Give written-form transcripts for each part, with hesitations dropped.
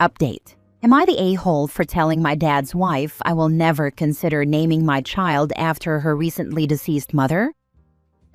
Update. Am I the a-hole for telling my dad's wife I will never consider naming my child after her recently deceased mother?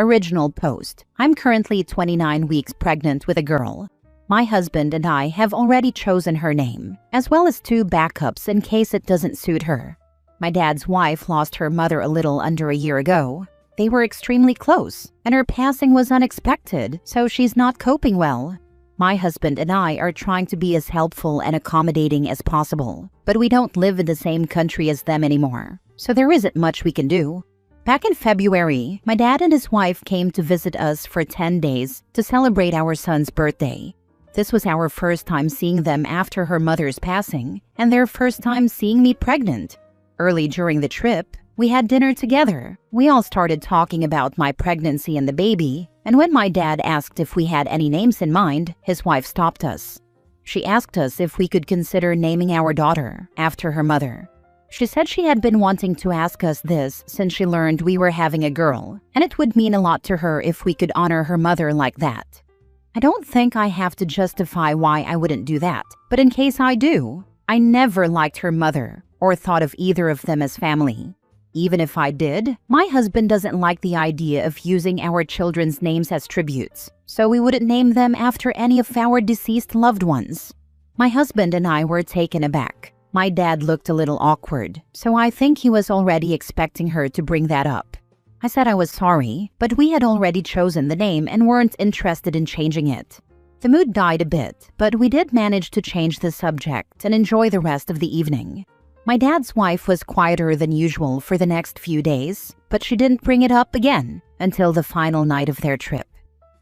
Original post. I'm currently 29 weeks pregnant with a girl. My husband and I have already chosen her name, as well as 2 backups in case it doesn't suit her. My dad's wife lost her mother a little under a year ago. They were extremely close, and her passing was unexpected, so she's not coping well. My husband and I are trying to be as helpful and accommodating as possible, but we don't live in the same country as them anymore, so there isn't much we can do. Back in February, my dad and his wife came to visit us for 10 days to celebrate our son's birthday. This was our first time seeing them after her mother's passing, and their first time seeing me pregnant. Early during the trip, we had dinner together. We all started talking about my pregnancy and the baby, and when my dad asked if we had any names in mind, his wife stopped us. She asked us if we could consider naming our daughter after her mother. She said she had been wanting to ask us this since she learned we were having a girl, and it would mean a lot to her if we could honor her mother like that. I don't think I have to justify why I wouldn't do that, but in case I do, I never liked her mother or thought of either of them as family. Even if I did, my husband doesn't like the idea of using our children's names as tributes, so we wouldn't name them after any of our deceased loved ones. My husband and I were taken aback. My dad looked a little awkward, so I think he was already expecting her to bring that up. I said I was sorry, but we had already chosen the name and weren't interested in changing it. The mood died a bit, but we did manage to change the subject and enjoy the rest of the evening. My dad's wife was quieter than usual for the next few days, but she didn't bring it up again until the final night of their trip.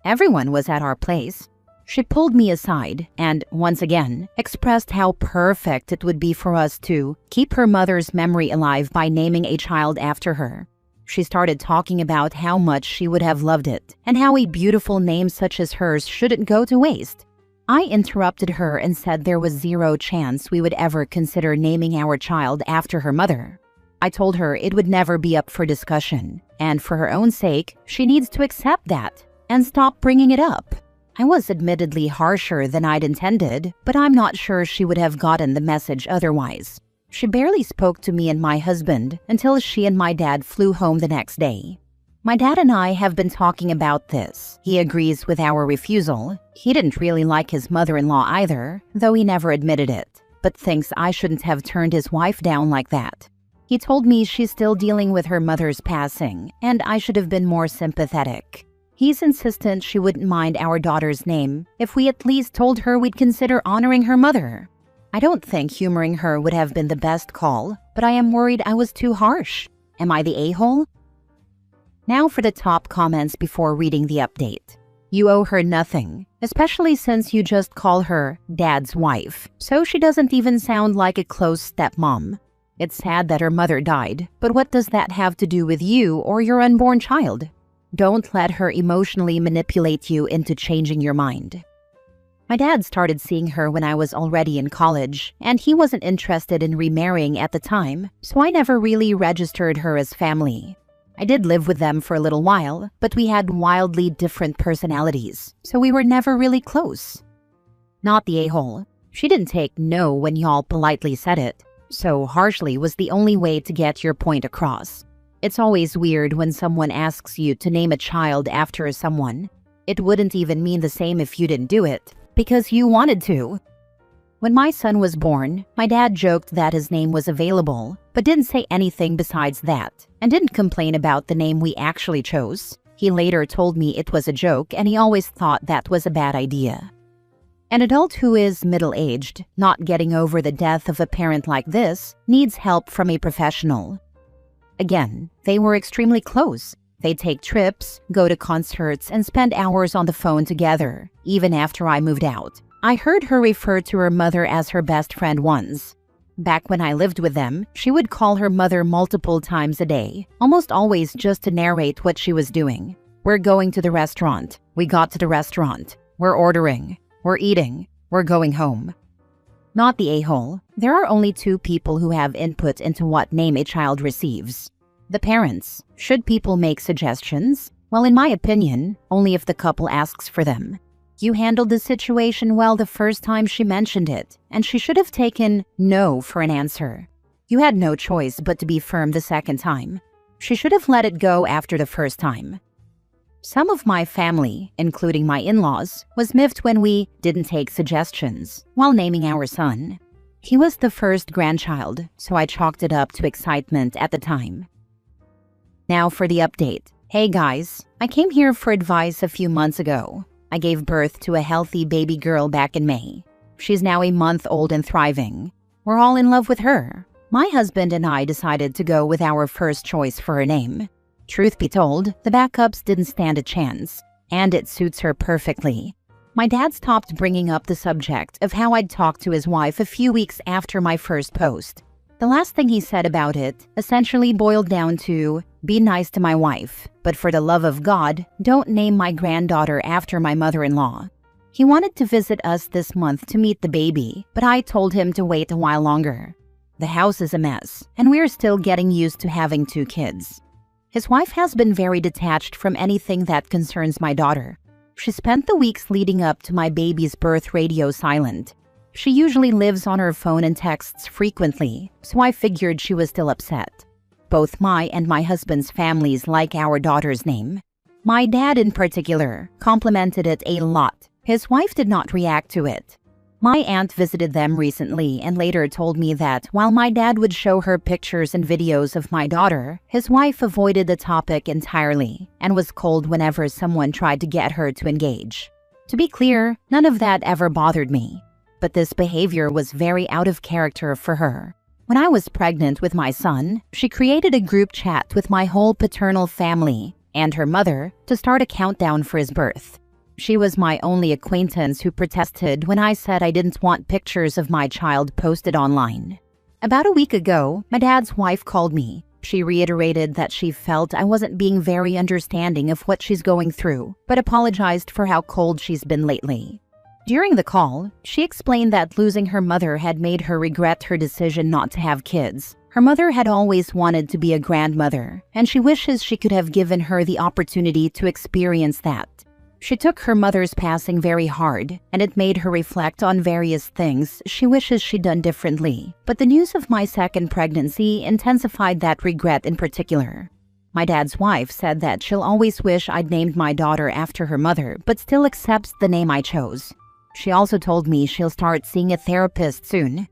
Everyone was at our place. She pulled me aside and, once again, expressed how perfect it would be for us to keep her mother's memory alive by naming a child after her. She started talking about how much she would have loved it and how a beautiful name such as hers shouldn't go to waste. I interrupted her and said there was 0 chance we would ever consider naming our child after her mother. I told her it would never be up for discussion, and for her own sake, she needs to accept that and stop bringing it up. I was admittedly harsher than I'd intended, but I'm not sure she would have gotten the message otherwise. She barely spoke to me and my husband until she and my dad flew home the next day. My dad and I have been talking about this. He agrees with our refusal. He didn't really like his mother-in-law either, though he never admitted it, but thinks I shouldn't have turned his wife down like that. He told me she's still dealing with her mother's passing, and I should have been more sympathetic. He's insistent she wouldn't mind our daughter's name if we at least told her we'd consider honoring her mother. I don't think humoring her would have been the best call, but I am worried I was too harsh. Am I the a-hole? Now for the top comments before reading the update. You owe her nothing, especially since you just call her dad's wife, so she doesn't even sound like a close stepmom. It's sad that her mother died, but what does that have to do with you or your unborn child? Don't let her emotionally manipulate you into changing your mind. My dad started seeing her when I was already in college, and he wasn't interested in remarrying at the time, so I never really registered her as family. I did live with them for a little while, but we had wildly different personalities, so we were never really close. Not the a-hole. She didn't take no when y'all politely said it, so harshly was the only way to get your point across. It's always weird when someone asks you to name a child after someone. It wouldn't even mean the same if you didn't do it, because you wanted to. When my son was born, my dad joked that his name was available, but didn't say anything besides that, and didn't complain about the name we actually chose. He later told me it was a joke, and he always thought that was a bad idea. An adult who is middle-aged, not getting over the death of a parent like this, needs help from a professional. Again, they were extremely close. They'd take trips, go to concerts, and spend hours on the phone together, even after I moved out. I heard her refer to her mother as her best friend once. Back when I lived with them, she would call her mother multiple times a day, almost always just to narrate what she was doing. We're going to the restaurant. We got to the restaurant. We're ordering. We're eating. We're going home. Not the a-hole. There are only 2 people who have input into what name a child receives. The parents. Should people make suggestions? Well, in my opinion, only if the couple asks for them. You handled the situation well the first time she mentioned it, and she should have taken no for an answer. You had no choice but to be firm the second time. She should have let it go after the first time. Some of my family, including my in-laws, was miffed when we didn't take suggestions while naming our son. He was the first grandchild, so I chalked it up to excitement at the time. Now for the update. Hey guys, I came here for advice a few months ago. I gave birth to a healthy baby girl back in May. She's now a month old and thriving. We're all in love with her. My husband and I decided to go with our first choice for her name. Truth be told, the backups didn't stand a chance, and it suits her perfectly. My dad stopped bringing up the subject of how I'd talked to his wife a few weeks after my first post. The last thing he said about it essentially boiled down to, be nice to my wife, but for the love of God, don't name my granddaughter after my mother-in-law. He wanted to visit us this month to meet the baby, but I told him to wait a while longer. The house is a mess, and we're still getting used to having 2 kids. His wife has been very detached from anything that concerns my daughter. She spent the weeks leading up to my baby's birth radio silent. She usually lives on her phone and texts frequently, so I figured she was still upset. Both my and my husband's families like our daughter's name. My dad in particular complimented it a lot. His wife did not react to it. My aunt visited them recently and later told me that while my dad would show her pictures and videos of my daughter, his wife avoided the topic entirely and was cold whenever someone tried to get her to engage. To be clear, none of that ever bothered me, but this behavior was very out of character for her. When I was pregnant with my son, she created a group chat with my whole paternal family and her mother to start a countdown for his birth. She was my only acquaintance who protested when I said I didn't want pictures of my child posted online. About a week ago, my dad's wife called me. She reiterated that she felt I wasn't being very understanding of what she's going through, but apologized for how cold she's been lately. During the call, she explained that losing her mother had made her regret her decision not to have kids. Her mother had always wanted to be a grandmother, and she wishes she could have given her the opportunity to experience that. She took her mother's passing very hard, and it made her reflect on various things she wishes she'd done differently. But the news of my second pregnancy intensified that regret in particular. My dad's wife said that she'll always wish I'd named my daughter after her mother, but still accepts the name I chose. She also told me she'll start seeing a therapist soon.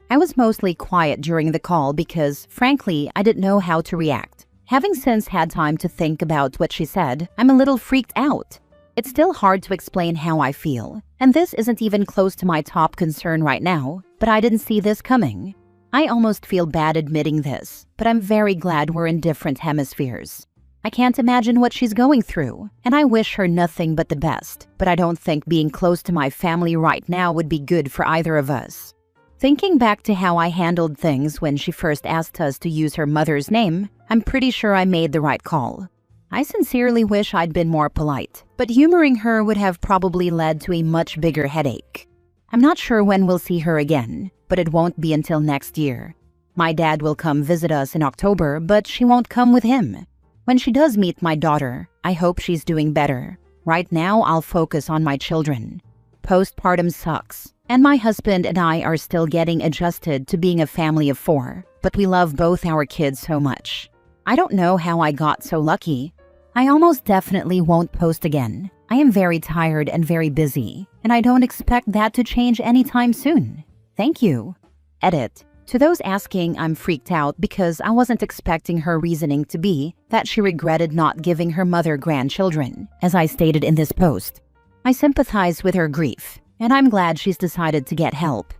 I was mostly quiet during the call because, frankly, I didn't know how to react. Having since had time to think about what she said, I'm a little freaked out. It's still hard to explain how I feel, and this isn't even close to my top concern right now, but I didn't see this coming. I almost feel bad admitting this, but I'm very glad we're in different hemispheres. I can't imagine what she's going through, and I wish her nothing but the best, but I don't think being close to my family right now would be good for either of us. Thinking back to how I handled things when she first asked us to use her mother's name, I'm pretty sure I made the right call. I sincerely wish I'd been more polite, but humoring her would have probably led to a much bigger headache. I'm not sure when we'll see her again, but it won't be until next year. My dad will come visit us in October, but she won't come with him. When she does meet my daughter, I hope she's doing better. Right now, I'll focus on my children. Postpartum sucks, and my husband and I are still getting adjusted to being a family of 4, but we love both our kids so much. I don't know how I got so lucky. I almost definitely won't post again. I am very tired and very busy, and I don't expect that to change anytime soon. Thank you. Edit. To those asking, I'm freaked out because I wasn't expecting her reasoning to be that she regretted not giving her mother grandchildren, as I stated in this post. I sympathize with her grief, and I'm glad she's decided to get help.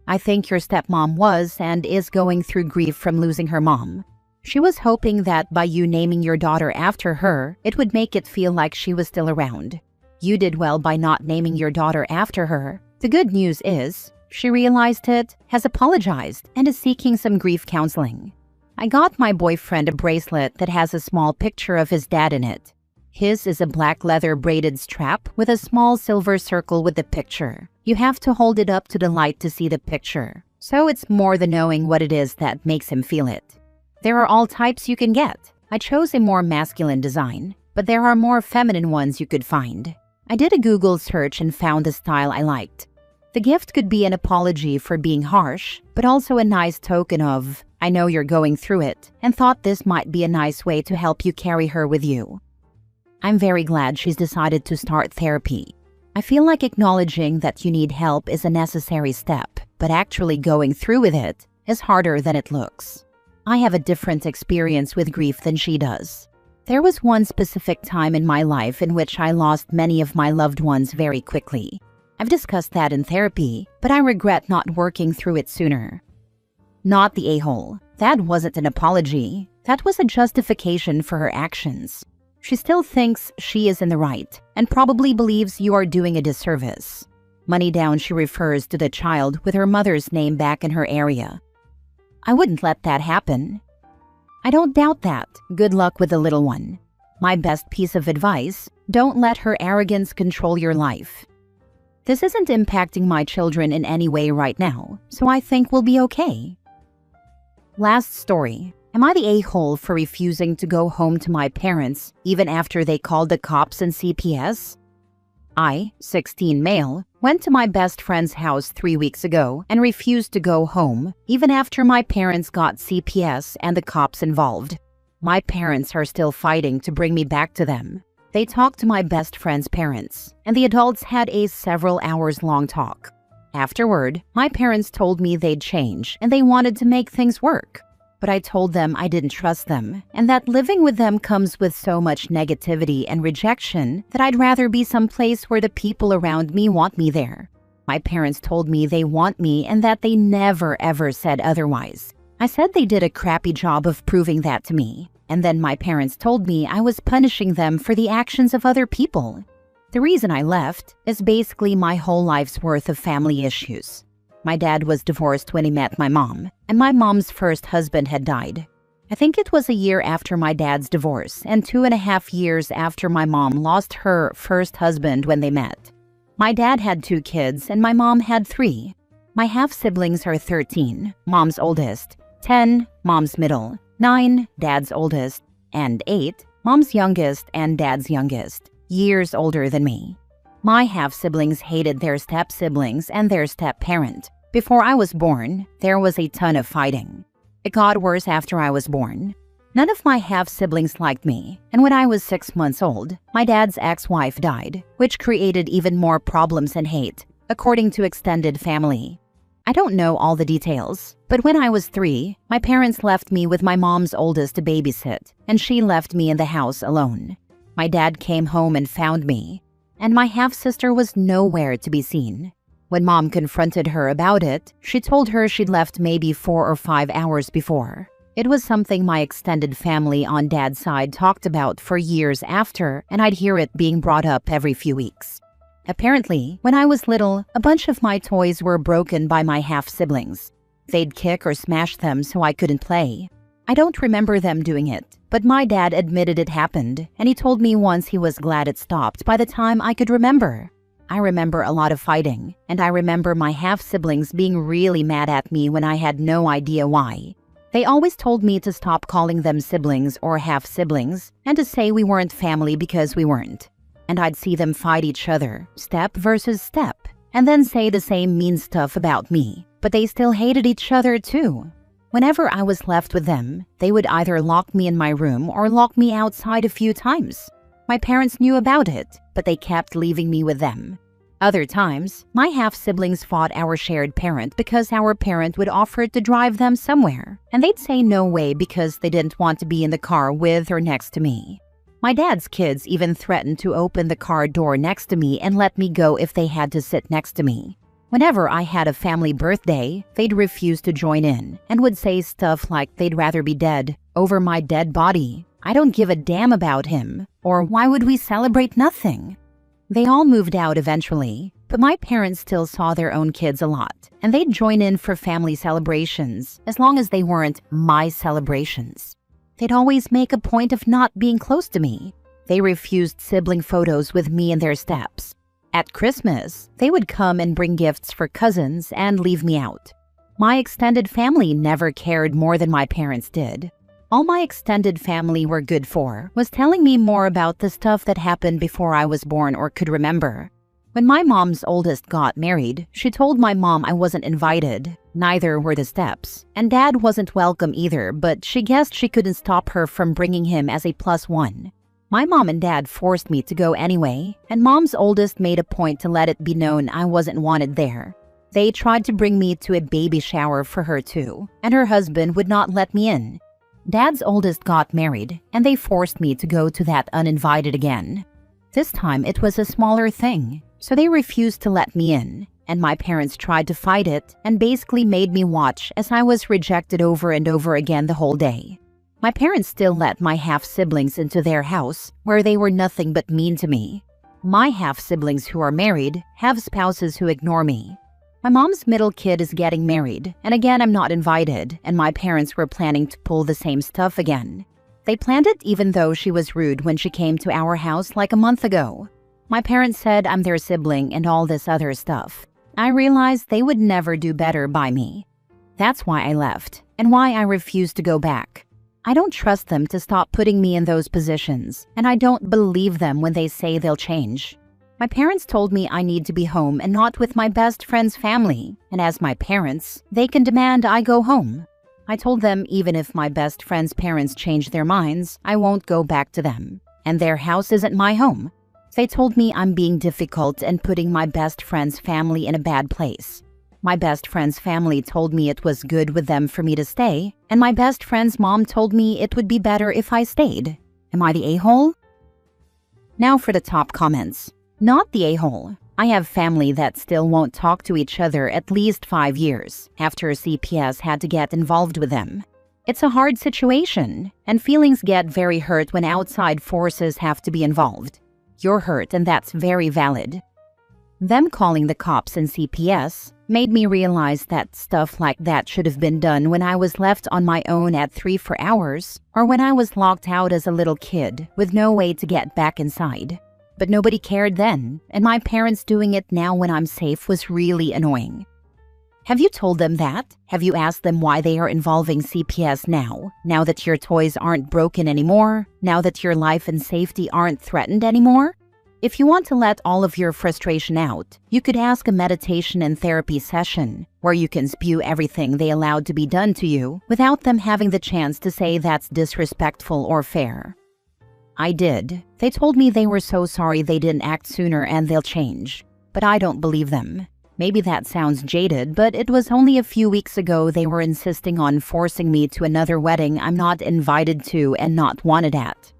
I think your stepmom was and is going through grief from losing her mom. She was hoping that by you naming your daughter after her, it would make it feel like she was still around. You did well by not naming your daughter after her. The good news is, she realized it, has apologized, and is seeking some grief counseling. I got my boyfriend a bracelet that has a small picture of his dad in it. His is a black leather braided strap with a small silver circle with the picture. You have to hold it up to the light to see the picture, so it's more than knowing what it is that makes him feel it. There are all types you can get. I chose a more masculine design, but there are more feminine ones you could find. I did a Google search and found a style I liked. The gift could be an apology for being harsh, but also a nice token of, I know you're going through it, and thought this might be a nice way to help you carry her with you. I'm very glad she's decided to start therapy. I feel like acknowledging that you need help is a necessary step, but actually going through with it is harder than it looks. I have a different experience with grief than she does. There was one specific time in my life in which I lost many of my loved ones very quickly. I've discussed that in therapy, but I regret not working through it sooner. Not the a-hole. That wasn't an apology. That was a justification for her actions. She still thinks she is in the right and probably believes you are doing a disservice. Money down, she refers to the child with her mother's name back in her area. I wouldn't let that happen. I don't doubt that. Good luck with the little one. My best piece of advice, don't let her arrogance control your life. This isn't impacting my children in any way right now, so I think we'll be okay. Last story. Am I the a-hole for refusing to go home to my parents even after they called the cops and CPS? I, 16 male, went to my best friend's house 3 weeks ago and refused to go home even after my parents got CPS and the cops involved. My parents are still fighting to bring me back to them. They talked to my best friend's parents, and the adults had a several hours long talk. Afterward, my parents told me they'd change and they wanted to make things work. But I told them I didn't trust them, and that living with them comes with so much negativity and rejection that I'd rather be someplace where the people around me want me there. My parents told me they want me and that they never ever said otherwise. I said they did a crappy job of proving that to me, and then my parents told me I was punishing them for the actions of other people. The reason I left is basically my whole life's worth of family issues. My dad was divorced when he met my mom, and my mom's first husband had died. I think it was a year after my dad's divorce and 2.5 years after my mom lost her first husband when they met. My dad had 2 kids and my mom had 3. My half-siblings are 13, mom's oldest, 10, mom's middle, 9, dad's oldest, and 8, mom's youngest and dad's youngest, years older than me. My half-siblings hated their step-siblings and their step-parent. Before I was born, there was a ton of fighting. It got worse after I was born. None of my half-siblings liked me, and when I was 6 months old, my dad's ex-wife died, which created even more problems and hate, according to extended family. I don't know all the details, but when I was 3, my parents left me with my mom's oldest to babysit, and she left me in the house alone. My dad came home and found me, and my half-sister was nowhere to be seen. When Mom confronted her about it, she told her she'd left maybe 4 or 5 hours before. It was something my extended family on Dad's side talked about for years after, and I'd hear it being brought up every few weeks. Apparently, when I was little, a bunch of my toys were broken by my half-siblings. They'd kick or smash them so I couldn't play. I don't remember them doing it, but my dad admitted it happened, and he told me once he was glad it stopped by the time I could remember. I remember a lot of fighting, and I remember my half-siblings being really mad at me when I had no idea why. They always told me to stop calling them siblings or half-siblings, and to say we weren't family because we weren't. And I'd see them fight each other, step versus step, and then say the same mean stuff about me, but they still hated each other too. Whenever I was left with them, they would either lock me in my room or lock me outside a few times. My parents knew about it, but they kept leaving me with them. Other times, my half-siblings fought our shared parent because our parent would offer to drive them somewhere, and they'd say no way because they didn't want to be in the car with or next to me. My dad's kids even threatened to open the car door next to me and let me go if they had to sit next to me. Whenever I had a family birthday, they'd refuse to join in and would say stuff like they'd rather be dead over my dead body. I don't give a damn about him. Or why would we celebrate nothing? They all moved out eventually, but my parents still saw their own kids a lot, and they'd join in for family celebrations as long as they weren't my celebrations. They'd always make a point of not being close to me. They refused sibling photos with me and their steps. At Christmas, they would come and bring gifts for cousins and leave me out. My extended family never cared more than my parents did. All my extended family were good for was telling me more about the stuff that happened before I was born or could remember. When my mom's oldest got married, she told my mom I wasn't invited. Neither were the steps. And Dad wasn't welcome either, but she guessed she couldn't stop her from bringing him as a +1. My mom and Dad forced me to go anyway, and Mom's oldest made a point to let it be known I wasn't wanted there. They tried to bring me to a baby shower for her too, and her husband would not let me in. Dad's oldest got married, and they forced me to go to that uninvited again. This time it was a smaller thing, so they refused to let me in, and my parents tried to fight it and basically made me watch as I was rejected over and over again the whole day. My parents still let my half-siblings into their house, where they were nothing but mean to me. My half-siblings who are married have spouses who ignore me. My mom's middle kid is getting married, and again I'm not invited, and my parents were planning to pull the same stuff again. They planned it even though she was rude when she came to our house like a month ago. My parents said I'm their sibling and all this other stuff. I realized they would never do better by me. That's why I left, and why I refused to go back. I don't trust them to stop putting me in those positions, and I don't believe them when they say they'll change. My parents told me I need to be home and not with my best friend's family, and as my parents, they can demand I go home. I told them even if my best friend's parents change their minds, I won't go back to them, and their house isn't my home. They told me I'm being difficult and putting my best friend's family in a bad place. My best friend's family told me it was good with them for me to stay, and my best friend's mom told me it would be better if I stayed. Am I the a-hole? Now for the top comments. Not the a-hole. I have family that still won't talk to each other at least 5 years after CPS had to get involved with them. It's a hard situation, and feelings get very hurt when outside forces have to be involved. You're hurt, and that's very valid. Them calling the cops and CPS made me realize that stuff like that should have been done when I was left on my own at 3 for hours, or when I was locked out as a little kid with no way to get back inside. But nobody cared then, and my parents doing it now when I'm safe was really annoying. Have you told them that? Have you asked them why they are involving CPS now that your toys aren't broken anymore, now that your life and safety aren't threatened anymore? If you want to let all of your frustration out, you could ask a meditation and therapy session where you can spew everything they allowed to be done to you without them having the chance to say that's disrespectful or fair. I did. They told me they were so sorry they didn't act sooner and they'll change. But I don't believe them. Maybe that sounds jaded, but it was only a few weeks ago they were insisting on forcing me to another wedding I'm not invited to and not wanted at.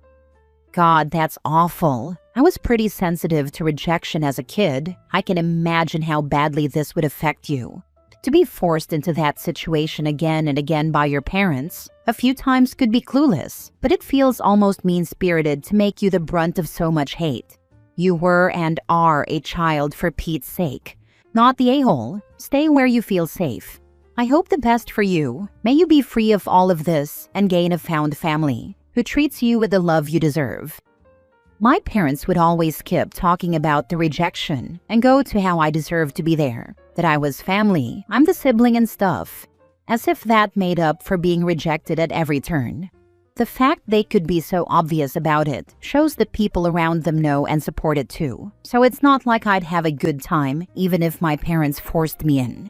God, that's awful. I was pretty sensitive to rejection as a kid. I can imagine how badly this would affect you. To be forced into that situation again and again by your parents, a few times could be clueless, but it feels almost mean-spirited to make you the brunt of so much hate. You were and are a child for Pete's sake. Not the a-hole. Stay where you feel safe. I hope the best for you. May you be free of all of this and gain a found family who treats you with the love you deserve. My parents would always skip talking about the rejection and go to how I deserved to be there, that I was family, I'm the sibling and stuff, as if that made up for being rejected at every turn. The fact they could be so obvious about it shows that people around them know and support it too, so it's not like I'd have a good time even if my parents forced me in.